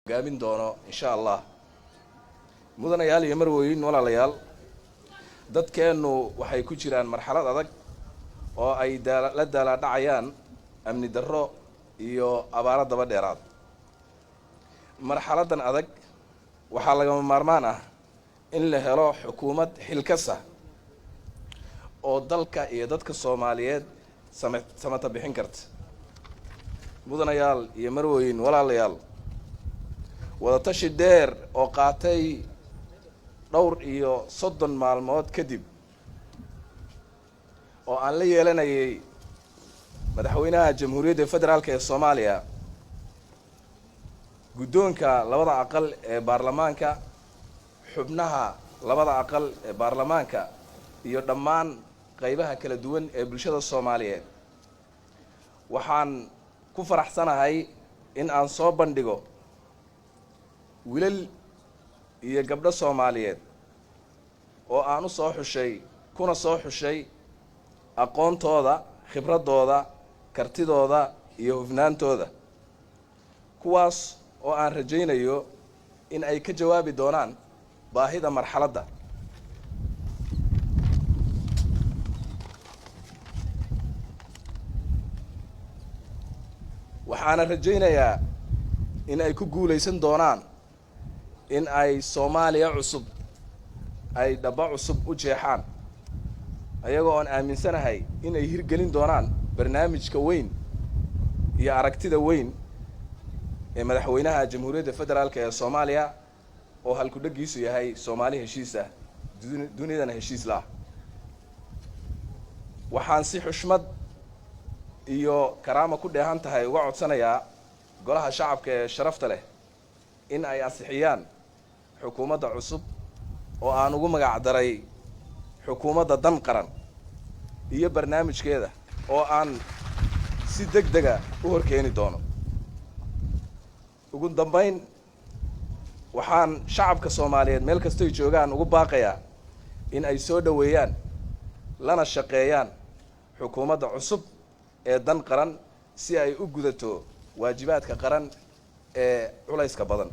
gaamin doono insha Allah mudanayaal iyo marweyn walaalayaal dadkeenu waxay ku jiraan marxalad adag oo ay la dhacayaan amni darro iyo abaaro daba dheeraad marxaladan adag waxaa laga maarmaan ah in la helo xukuumad xilkasa oo dalka iyo dadka Soomaaliyeed samata bixin karta mudanayaal iyo marweyn walaalayaal wada tashi dheer oo qaatay dhowr iyo 30 maalmood kadib oo aan la yeelanayay madaxweynaha Jamhuuriyadda Federaalka ee Soomaaliya guddoonka labada aqal ee baarlamaanka xubnaha labada aqal ee baarlamaanka iyo dhammaan qaybaha kala duwan ee bulshada Soomaaliyeed waxaan ku faraxsanahay in aan soo bandhigo wilal iyo gabdho Soomaaliyeed oo aan u soo xushay kuna soo xushay aqoontooda khibradooda kartidooda iyo hufnaantooda kuwaas oo aan rajaynayo in ay ka jawaabi doonaan baahida marxaladda waxaana rajaynayaa in ay ku guuleysan doonaan in ay Soomaaliya cusub ay dhaba cusub u jeexaan ayagoo aan aaminsanahay in ay hirgelin doonaan barnaamijka weyn iyo aragtida weyn ee madaxweynaha Jamhuuriyadda Federaalka ee Soomaaliya oo halku dhagiisu yahay Soomaali heshiis ah dunidana heshiis la waxaan si xushmad iyo karaama ku dheehan tahay uga codsanayaa golaha shacabka ee sharafta leh in ay asixiyaan xukuumadda cusub oo aan ugu magac daray xukuumadda dan qaran iyo barnaamijkeeda oo aan si degdeg ah u horkeeni doono ugu dambeyn waxaan shacabka Soomaaliyeed meel kasta ay joogaan ugu baaqayaa in ay soo dhaweeyaan lana shaqeeyaan xukuumadda cusub ee dan qaran si ay u gudato waajibaadka qaran ee culayska badan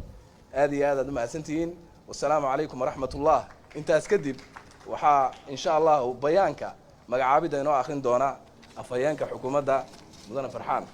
aad iyo aad u mahadsantihiin wassalaamu calaykum waraxmatullah intaas kadib waxaa insha Allah bayaanka magacaabida inoo akhrin doona afhayeenka xukuumadda mudane Farxaan